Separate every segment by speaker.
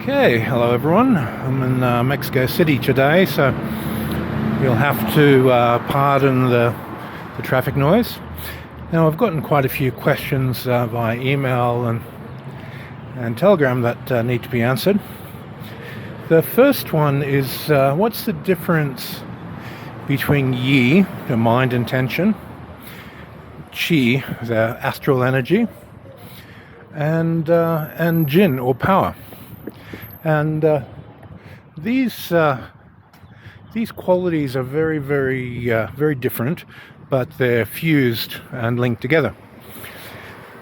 Speaker 1: Okay, hello everyone. I'm in Mexico City today, so you'll have to pardon the traffic noise. Now, I've gotten quite a few questions via email and Telegram that need to be answered. The first one is, what's the difference between Yi, the mind intention, Qi, the astral energy, and Jin, or power? And these qualities are very, very different, but they're fused and linked together.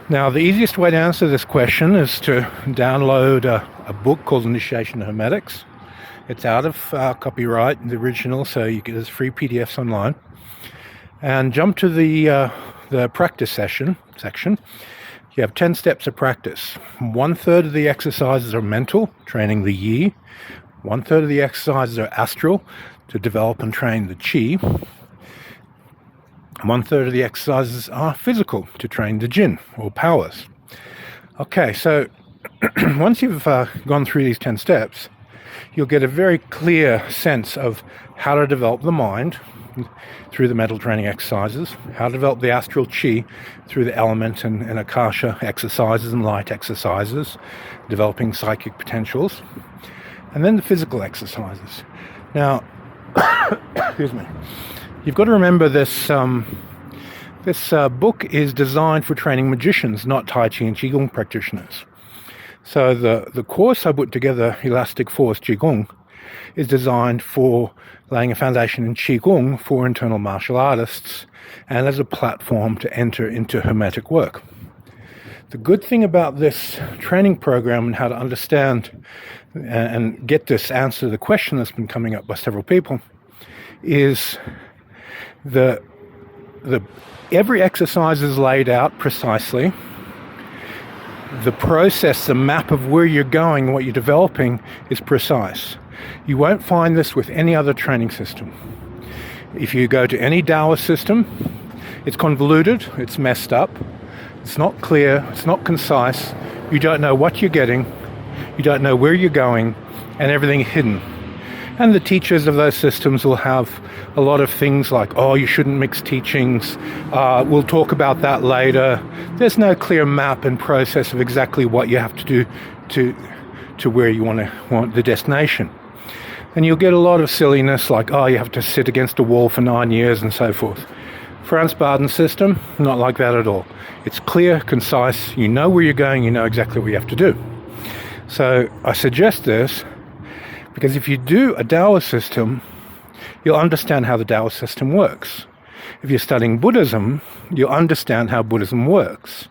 Speaker 1: Now, the easiest way to answer this question is to download a book called Initiation to Hermetics. It's out of copyright, the original, so there's free PDFs online. And jump to the practice section. You have 10 steps of practice. 1/3 of the exercises are mental, training the Yi. 1/3 of the exercises are astral, to develop and train the Qi. 1/3 of the exercises are physical, to train the Jin, or powers. Okay, so once you've gone through these 10 steps, you'll get a very clear sense of how to develop the mind through the mental training exercises, how to develop the astral Qi through the element and Akasha exercises and light exercises, developing psychic potentials, and then the physical exercises. Now, excuse me, you've got to remember this book is designed for training magicians, not Tai Chi and Qigong practitioners. So the course I put together, Elastic Force Qigong, is designed for laying a foundation in Qigong for internal martial artists and as a platform to enter into Hermetic work. The good thing about this training program and how to understand and get this answer to the question that's been coming up by several people is every exercise is laid out precisely. The process, the map of where you're going, what you're developing is precise. You won't find this with any other training system. If you go to any Taoist system, it's convoluted, it's messed up, it's not clear, it's not concise, you don't know what you're getting, you don't know where you're going, and everything hidden. And the teachers of those systems will have a lot of things like, oh, you shouldn't mix teachings, we'll talk about that later. There's no clear map and process of exactly what you have to do to where you want the destination. And you'll get a lot of silliness like, oh, you have to sit against a wall for 9 years and so forth. Franz Bardon system, not like that at all. It's clear, concise, you know where you're going, you know exactly what you have to do. So I suggest this because if you do a Taoist system, you'll understand how the Taoist system works. If you're studying Buddhism, you'll understand how Buddhism works.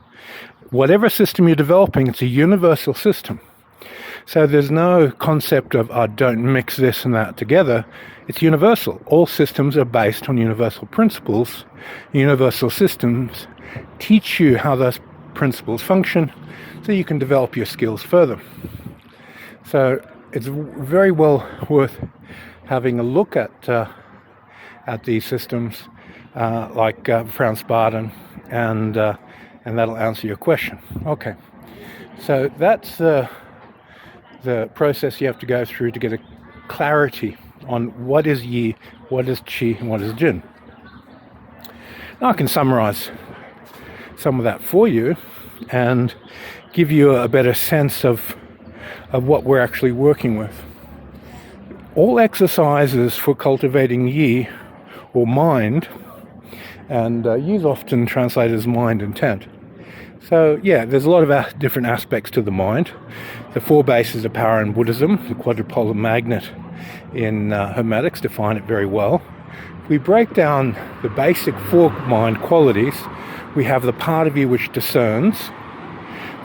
Speaker 1: Whatever system you're developing, it's a universal system. So there's no concept of, don't mix this and that together. It's universal. All systems are based on universal principles. Universal systems teach you how those principles function so you can develop your skills further. So it's very well worth having a look at these systems like Franz Bardon, and that'll answer your question. Okay, so that's the process you have to go through to get a clarity on what is Yi, what is Qi, and what is Jin. Now I can summarize some of that for you and give you a better sense of what we're actually working with. All exercises for cultivating Yi, or mind, and Yi is often translated as mind intent. So yeah, there's a lot of different aspects to the mind. The 4 bases of power in Buddhism, the quadrupolar magnet in Hermetics define it very well. If we break down the basic 4 mind qualities, we have the part of you which discerns.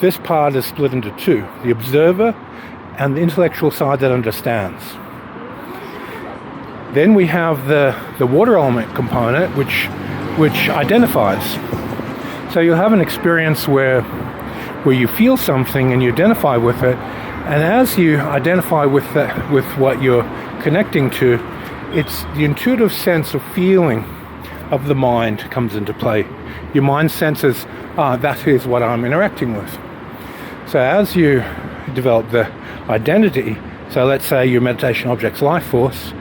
Speaker 1: This part is split into 2, the observer and the intellectual side that understands. Then we have the water element component which identifies. So you'll have an experience where you feel something and you identify with it, and as you identify with what you're connecting to, it's the intuitive sense of feeling of the mind comes into play. Your mind senses, that is what I'm interacting with. So as you develop the identity. So let's say your meditation object's life force,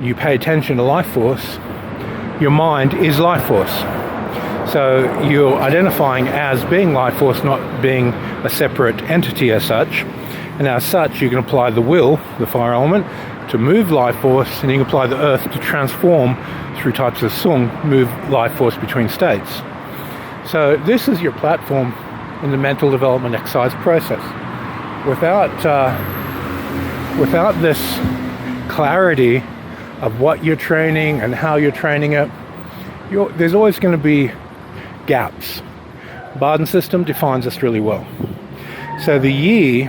Speaker 1: you pay attention to life force, your mind is life force. So you're identifying as being life force, not being a separate entity as such. And as such, you can apply the will, the fire element, to move life force, and you can apply the earth to transform through types of sung, move life force between states. So this is your platform in the mental development exercise process. Without this clarity of what you're training and how you're training it, there's always going to be gaps. Bardon system defines this really well. So the yi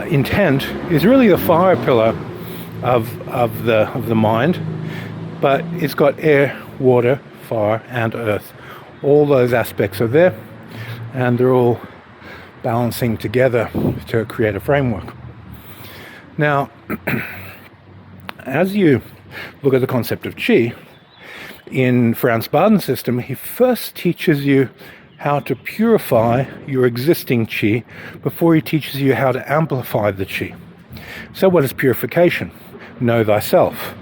Speaker 1: intent is really the fire pillar of the mind, but it's got air, water, fire, and earth. All those aspects are there, and they're all balancing together to create a framework. Now, as you look at the concept of qi, in Franz Bardon's system, he first teaches you how to purify your existing qi before he teaches you how to amplify the qi. So what is purification? Know thyself.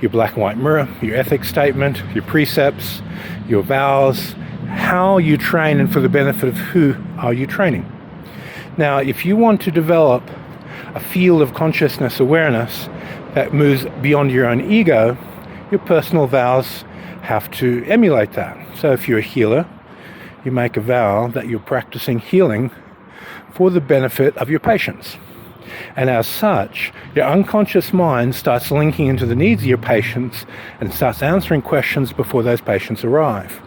Speaker 1: Your black and white mirror, your ethics statement, your precepts, your vows, how you train, and for the benefit of who are you training. Now, if you want to develop a field of consciousness awareness that moves beyond your own ego, your personal vows have to emulate that. So if you're a healer, you make a vow that you're practicing healing for the benefit of your patients. And as such, your unconscious mind starts linking into the needs of your patients and starts answering questions before those patients arrive.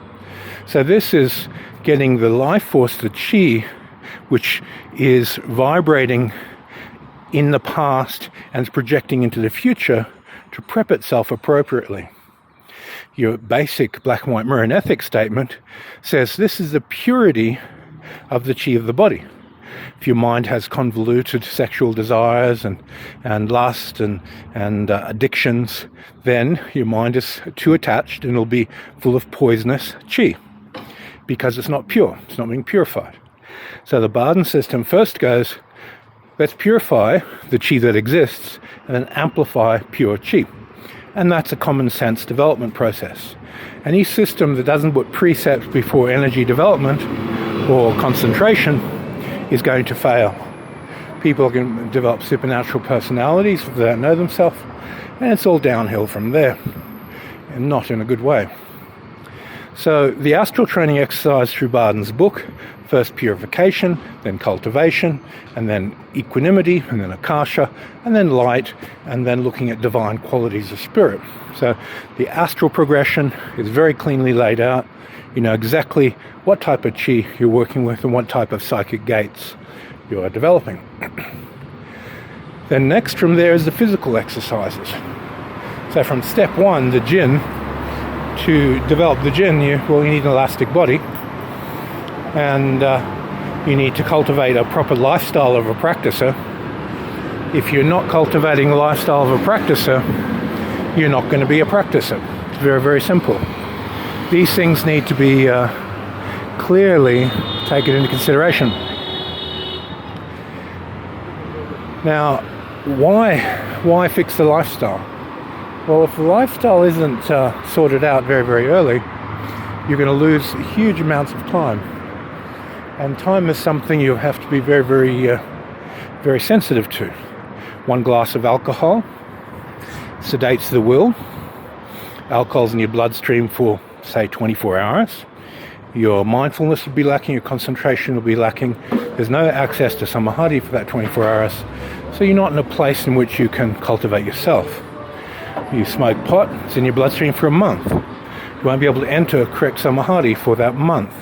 Speaker 1: So this is getting the life force, the qi, which is vibrating in the past and is projecting into the future to prep itself appropriately. Your basic black and white mirror and ethics statement says this is the purity of the qi of the body. If your mind has convoluted sexual desires and lust and addictions, then your mind is too attached and it'll be full of poisonous qi because it's not pure, it's not being purified. So the Bardon system first goes, let's purify the qi that exists and then amplify pure qi. And that's a common sense development process. Any system that doesn't put precepts before energy development or concentration is going to fail. People can develop supernatural personalities if they don't know themselves, and it's all downhill from there, and not in a good way. So the astral training exercise through Bardon's book, first purification, then cultivation, and then equanimity, and then akasha, and then light, and then looking at divine qualities of spirit. So the astral progression is very cleanly laid out. You know exactly what type of qi you're working with and what type of psychic gates you are developing. Then next from there is the physical exercises. So from step one, the jinn, to develop the jinn, you need an elastic body, and you need to cultivate a proper lifestyle of a practicer. If you're not cultivating the lifestyle of a practicer, you're not going to be a practicer. It's very, very simple. These things need to be clearly taken into consideration. Now, why fix the lifestyle? Well, if the lifestyle isn't sorted out very, very early, you're going to lose huge amounts of time. And time is something you have to be very, very, very sensitive to. One glass of alcohol sedates the will. Alcohol's in your bloodstream for, say, 24 hours. Your mindfulness will be lacking, your concentration will be lacking. There's no access to samadhi for that 24 hours. So you're not in a place in which you can cultivate yourself. You smoke pot, it's in your bloodstream for a month. You won't be able to enter correct samadhi for that month.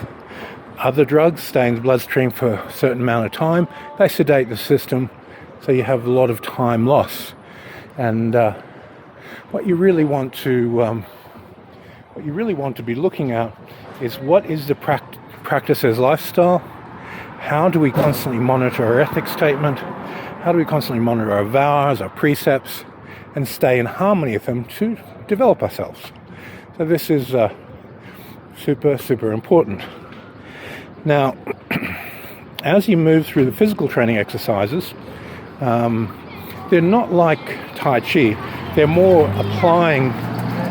Speaker 1: Other drugs stay in the bloodstream for a certain amount of time. They sedate the system, so you have a lot of time loss. And what you really want to be looking at is what is the practicer's lifestyle. How do we constantly monitor our ethics statement? How do we constantly monitor our vows, our precepts, and stay in harmony with them to develop ourselves? So this is super, super important. Now, as you move through the physical training exercises, they're not like Tai Chi. They're more applying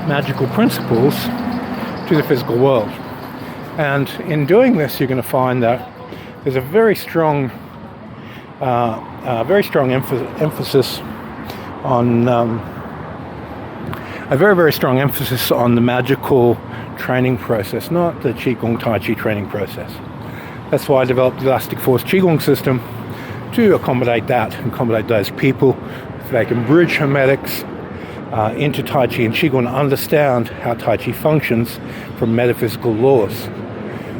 Speaker 1: magical principles to the physical world. And in doing this, you're going to find that there's a very strong emphasis on a very strong emphasis on the magical training process, not the Qigong Tai Chi training process. That's why I developed the Elastic Force Qigong system to accommodate that, accommodate those people, so they can bridge hermetics into Tai Chi and Qigong and understand how Tai Chi functions from metaphysical laws.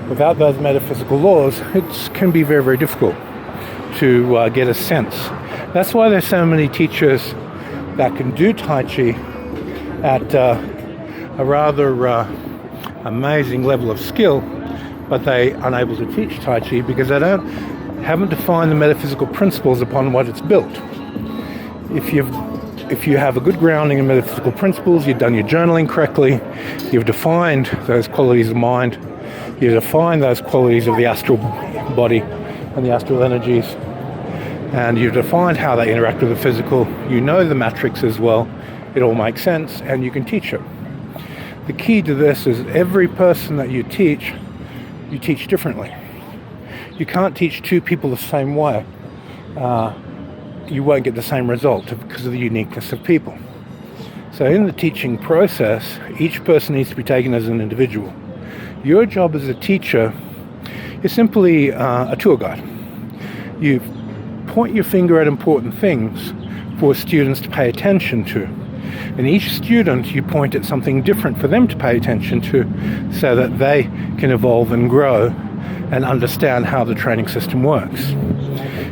Speaker 1: Without those metaphysical laws, it can be very difficult to get a sense. That's why there's so many teachers that can do Tai Chi at a rather amazing level of skill, but they're unable to teach Tai Chi because they haven't defined the metaphysical principles upon what it's built. If you have a good grounding in metaphysical principles, you've done your journaling correctly, you've defined those qualities of mind, you've defined those qualities of the astral body and the astral energies, and you've defined how they interact with the physical, you know the matrix as well, it all makes sense, and you can teach it. The key to this is every person that you teach differently. You can't teach two people the same way. You won't get the same result because of the uniqueness of people. So in the teaching process, each person needs to be taken as an individual. Your job as a teacher is simply a tour guide. You point your finger at important things for students to pay attention to. And each student, you point at something different for them to pay attention to so that they can evolve and grow and understand how the training system works.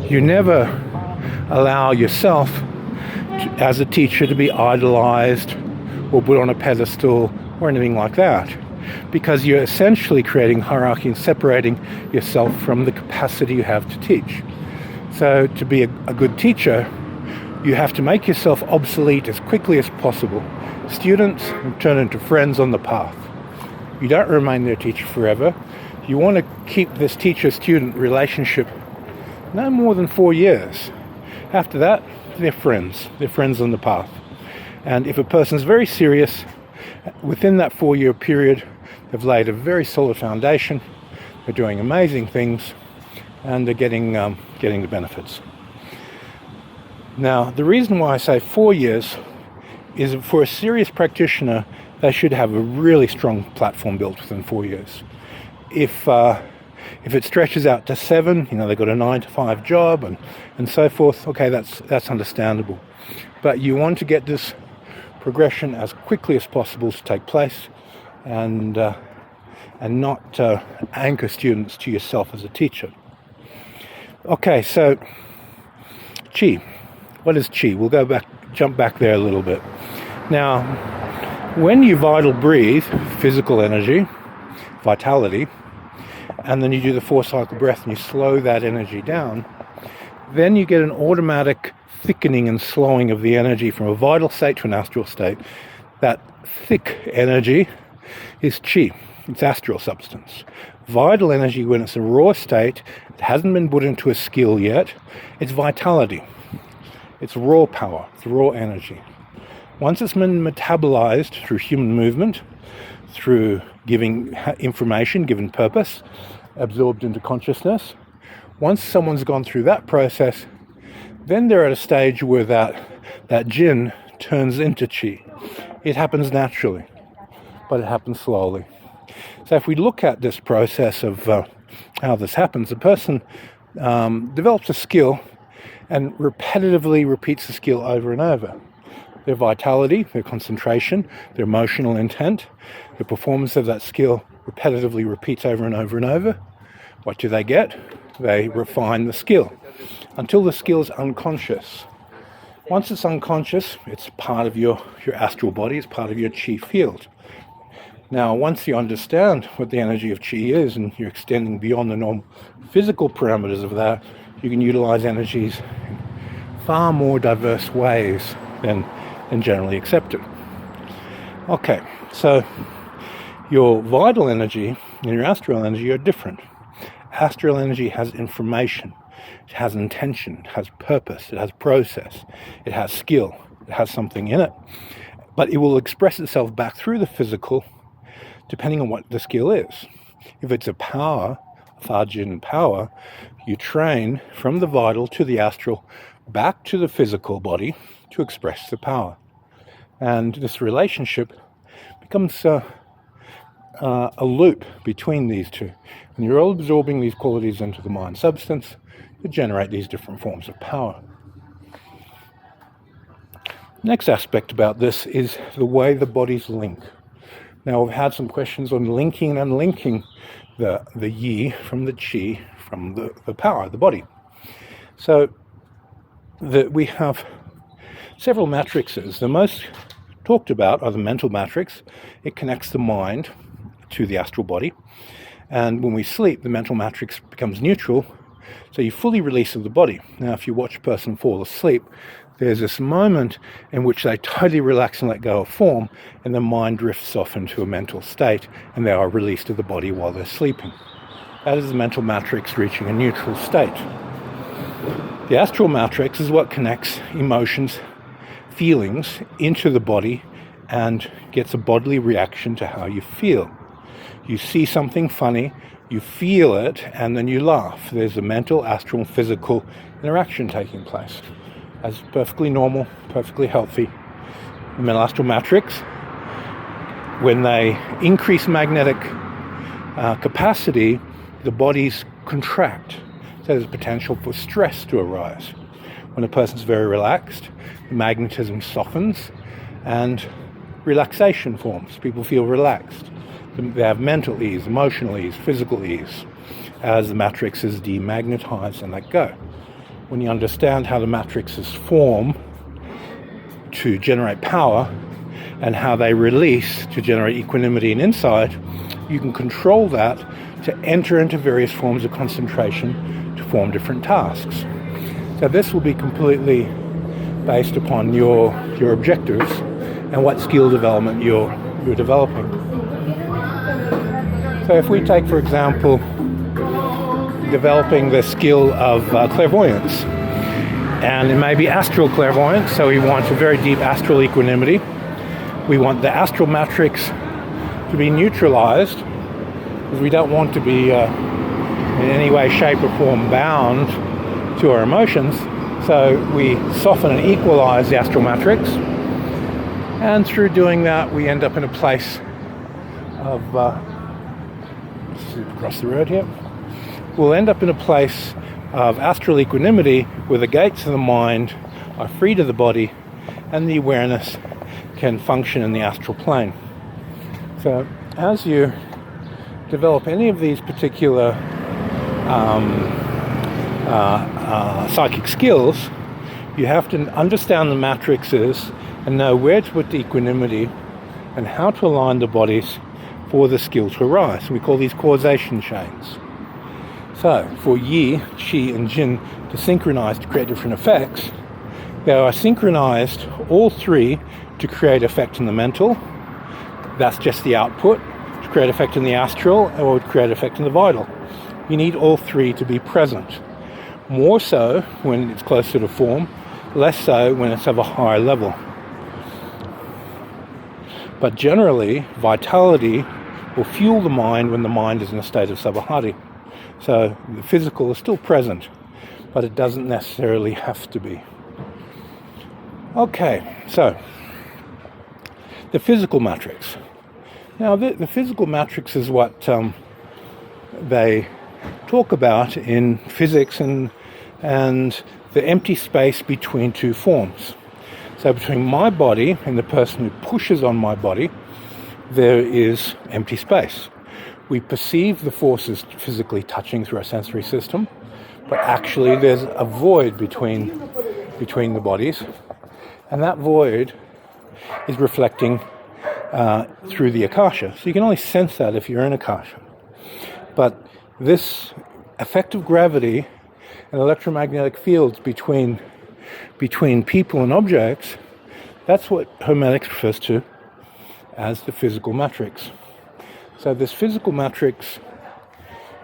Speaker 1: You never allow yourself as a teacher to be idolized or put on a pedestal or anything like that, because you're essentially creating hierarchy and separating yourself from the capacity you have to teach. So to be a good teacher, you have to make yourself obsolete as quickly as possible. Students turn into friends on the path. You don't remain their teacher forever. You want to keep this teacher-student relationship no more than 4 years. After that, they're friends. They're friends on the path. And if a person's very serious, within that 4-year period, they've laid a very solid foundation, they're doing amazing things, and they're getting the benefits. Now, the reason why I say 4 years is for a serious practitioner, they should have a really strong platform built within 4 years. If it stretches out to 7, they've got a 9-to-5 job and so forth, okay, that's understandable. But you want to get this progression as quickly as possible to take place and not anchor students to yourself as a teacher. Okay, so Qi. What is Qi? We'll jump back there a little bit. Now, when you vital breathe, physical energy, vitality, and then you do the 4-cycle breath and you slow that energy down, then you get an automatic thickening and slowing of the energy from a vital state to an astral state. That thick energy is Qi. It's astral substance. Vital energy, when it's a raw state, it hasn't been put into a skill yet, it's vitality. It's raw power, it's raw energy. Once it's been metabolized through human movement, through giving information, given purpose, absorbed into consciousness, once someone's gone through that process, then they're at a stage where that Jin turns into Qi. It happens naturally, but it happens slowly. So if we look at this process of how this happens, a person develops a skill and repetitively repeats the skill over and over. Their vitality, their concentration, their emotional intent, the performance of that skill repetitively repeats over and over and over. What do they get? They refine the skill until the skill is unconscious. Once it's unconscious, it's part of your astral body, it's part of your Qi field. Now, once you understand what the energy of Qi is and you're extending beyond the normal physical parameters of that, you can utilize energies in far more diverse ways than generally accepted. Okay, so your vital energy and your astral energy are different. Astral energy has information, it has intention, it has purpose, it has process, it has skill, it has something in it. But it will express itself back through the physical depending on what the skill is. If it's a power, Thajin power, you train from the vital to the astral back to the physical body to express the power. And this relationship becomes a loop between these two. And you're all absorbing these qualities into the mind substance to generate these different forms of power. Next aspect about this is the way the bodies link. Now, I've had some questions on linking and unlinking the yi from the qi from the power, the body. So we have several matrices. The most talked about are the mental matrix. It connects the mind to the astral body. And when we sleep, the mental matrix becomes neutral, so you fully release of the body. Now, if you watch a person fall asleep, there's this moment in which they totally relax and let go of form, and the mind drifts off into a mental state, and they are released of the body while they're sleeping. That is the mental matrix reaching a neutral state. The astral matrix is what connects emotions, feelings into the body and gets a bodily reaction to how you feel. You see something funny, you feel it, and then you laugh. There's a mental, astral, and physical interaction taking place. That's perfectly normal, perfectly healthy. The mental astral matrix, when they increase magnetic capacity, the bodies contract. So there's potential for stress to arise. When a person's very relaxed, the magnetism softens and relaxation forms. People feel relaxed. They have mental ease, emotional ease, physical ease, as the matrices demagnetize and let go. When you understand how the matrices form to generate power and how they release to generate equanimity and insight, you can control that to enter into various forms of concentration to form different tasks. So this will be completely based upon your objectives and what skill development you're developing. So if we take, for example, developing the skill of clairvoyance, and it may be astral clairvoyance, so we want a very deep astral equanimity. We want the astral matrix to be neutralized, because we don't want to be in any way, shape or form bound to our emotions. So we soften and equalize the astral matrix, and through doing that we end up in a place of across the road here. We'll end up in a place of astral equanimity where the gates of the mind are free to the body and the awareness can function in the astral plane. So as you develop any of these particular psychic skills, you have to understand the matrices and know where to put the equanimity and how to align the bodies for the skill to arise. We call these causation chains. So for Yi, Qi and Jin to synchronize to create different effects, they are synchronized, all three, to create effect in the mental. That's just the output. To create effect in the astral or to create effect in the vital. You need all three to be present. More so when it's closer to form, less so when it's of a higher level. But generally, vitality will fuel the mind when the mind is in a state of sabahati. So the physical is still present, but it doesn't necessarily have to be. Okay, so the physical matrix. Now the physical matrix is what they talk about in physics and the empty space between two forms. So between my body and the person who pushes on my body, there is empty space. We perceive the forces physically touching through our sensory system, but actually there's a void between the bodies, and that void is reflecting through the akasha. So you can only sense that if you're in akasha. But this effect of gravity and electromagnetic fields between people and objects, that's what hermeneutics refers to as the physical matrix. So this physical matrix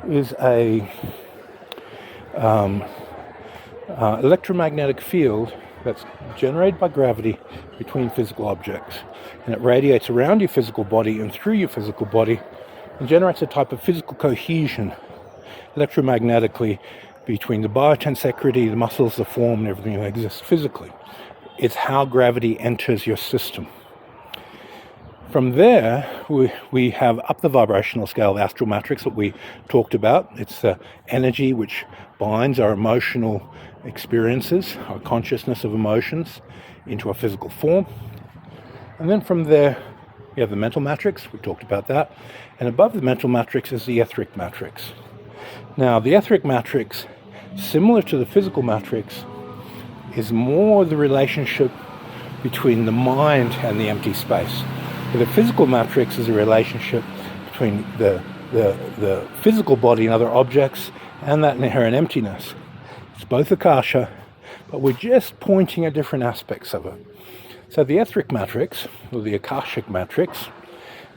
Speaker 1: is a electromagnetic field that's generated by gravity between physical objects, and it radiates around your physical body and through your physical body and generates a type of physical cohesion electromagnetically between the biotensecurity, the muscles, the form, and everything that exists physically. It's how gravity enters your system. From there, we have up the vibrational scale the astral matrix that we talked about. It's the energy which binds our emotional experiences, our consciousness of emotions, into a physical form. And then from there, we have the mental matrix. We talked about that. And above the mental matrix is the etheric matrix. Now, the etheric matrix, similar to the physical matrix, is more the relationship between the mind and the empty space. The physical matrix is a relationship between the physical body and other objects and that inherent emptiness. It's both akasha, but we're just pointing at different aspects of it. So the etheric matrix, or the akashic matrix,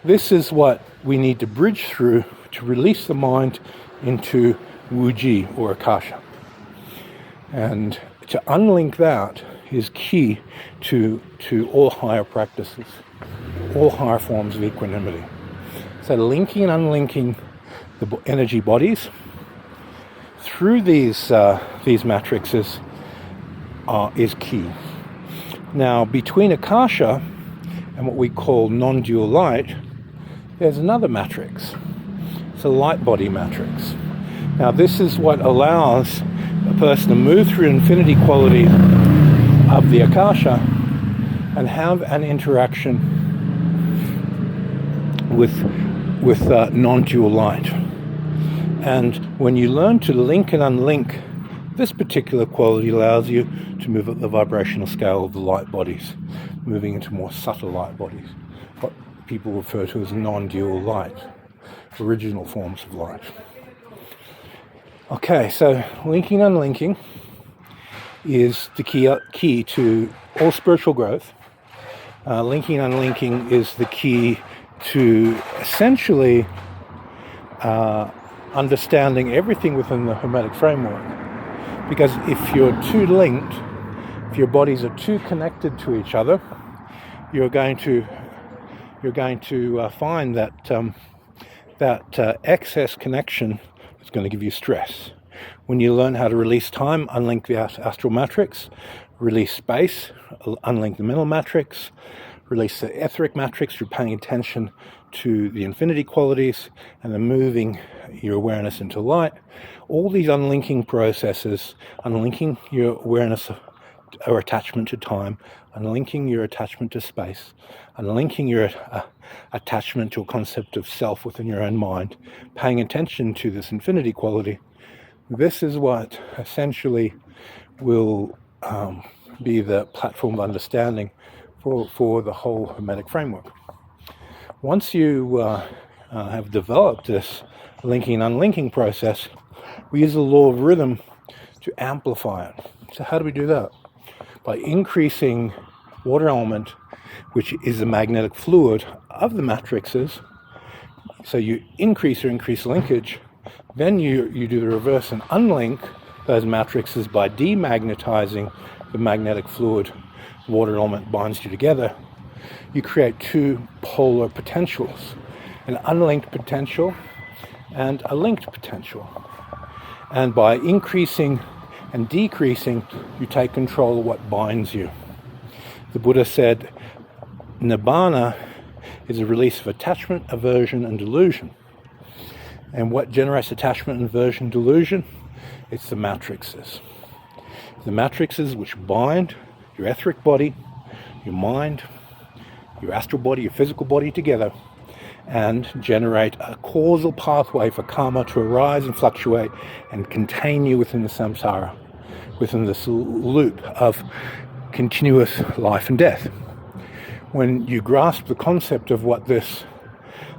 Speaker 1: this is what we need to bridge through to release the mind into wuji, or akasha. And to unlink that is key to all higher practices, all higher forms of equanimity. So linking and unlinking the energy bodies through these matrices is key. Now, between akasha and what we call non-dual light, there's another matrix. It's a light body matrix. Now, this is what allows a person to move through infinity quality of the akasha and have an interaction with non-dual light. And when you learn to link and unlink, this particular quality allows you to move up the vibrational scale of the light bodies, moving into more subtle light bodies, what people refer to as non-dual light, original forms of light. Okay, so linking and unlinking is the key to all spiritual growth. Linking and unlinking is the key to essentially understanding everything within the Hermetic framework. Because if you're too linked, if your bodies are too connected to each other, you're going to find that excess connection is going to give you stress. When you learn how to release time, unlink the astral matrix, release space, unlink the mental matrix, release the etheric matrix through paying attention to the infinity qualities and then moving your awareness into light. All these unlinking processes, unlinking your awareness or attachment to time, unlinking your attachment to space, unlinking your attachment to a concept of self within your own mind, paying attention to this infinity quality, this is what essentially will be the platform of understanding for the whole Hermetic framework. Once you have developed this linking and unlinking process, we use the law of rhythm to amplify it. So how do we do that? By increasing water element, which is the magnetic fluid of the matrices. So you increase linkage, then you do the reverse and unlink those matrices by demagnetizing the magnetic fluid. Water element binds you together. You create two polar potentials, an unlinked potential and a linked potential. And by increasing and decreasing, you take control of what binds you. The Buddha said, Nibbana is a release of attachment, aversion, and delusion. And what generates attachment, aversion, delusion? It's the matrices. The matrices which bind your etheric body, your mind, your astral body, your physical body together, and generate a causal pathway for karma to arise and fluctuate and contain you within the samsara, within this loop of continuous life and death. When you grasp the concept of what this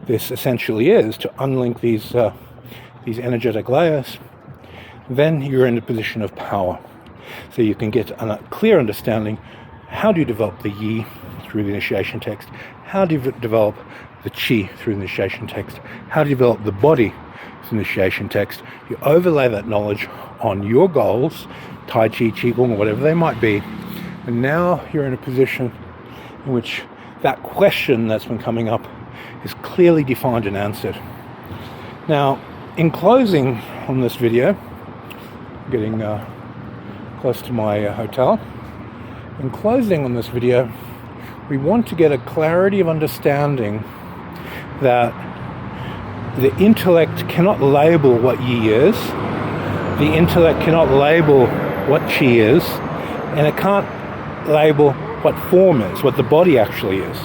Speaker 1: essentially is, to unlink these energetic layers, then you're in a position of power. So you can get a clear understanding, how do you develop the yi through the initiation text? How do you develop the chi through the initiation text? How do you develop the body this initiation text. You overlay that knowledge on your goals, Tai Chi, Qigong, whatever they might be, and now you're in a position in which that question that's been coming up is clearly defined and answered. Now, in closing on this video, getting close to my hotel, in closing on this video, we want to get a clarity of understanding that the intellect cannot label what yi is, the intellect cannot label what chi is, and it can't label what form is, what the body actually is.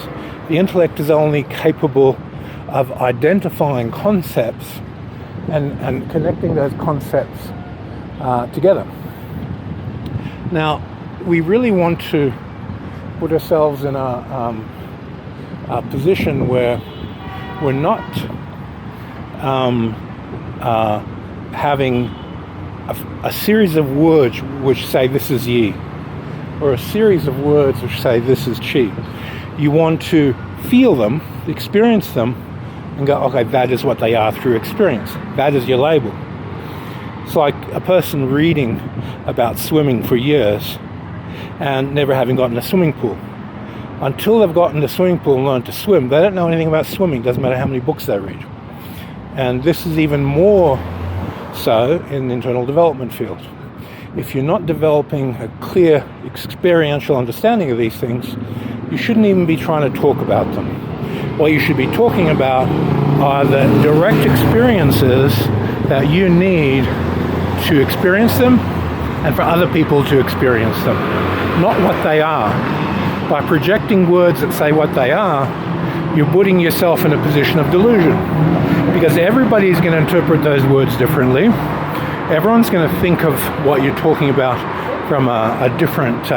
Speaker 1: The intellect is only capable of identifying concepts and connecting those concepts together. Now, we really want to put ourselves in a position where we're not having a series of words which say this is yi, or a series of words which say this is chi. You want to feel them, experience them, and go, okay, that is what they are through experience. That is your label. It's like a person reading about swimming for years and never having gotten a swimming pool. Until they've gotten the swimming pool and learned to swim, they don't know anything about swimming. Doesn't matter how many books they read. And this is even more so in the internal development field. If you're not developing a clear experiential understanding of these things, you shouldn't even be trying to talk about them. What you should be talking about are the direct experiences that you need to experience them and for other people to experience them, not what they are. By projecting words that say what they are, you're putting yourself in a position of delusion, because everybody's going to interpret those words differently. Everyone's going to think of what you're talking about from a different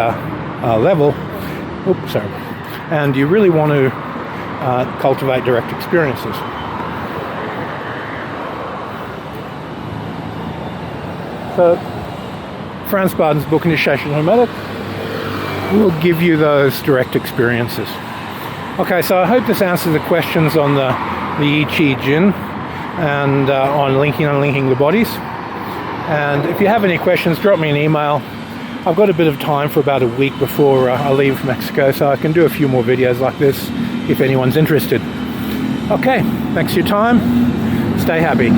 Speaker 1: level. Oops, sorry. And you really want to cultivate direct experiences. So, Franz Bardon's book, Initiation to Hermetic, will give you those direct experiences. Okay, so I hope this answers the questions on the Yi Qi Jin and on linking and unlinking the bodies. And if you have any questions, drop me an email. I've got a bit of time for about a week before I leave Mexico, so I can do a few more videos like this if anyone's interested. Okay, thanks for your time. Stay happy.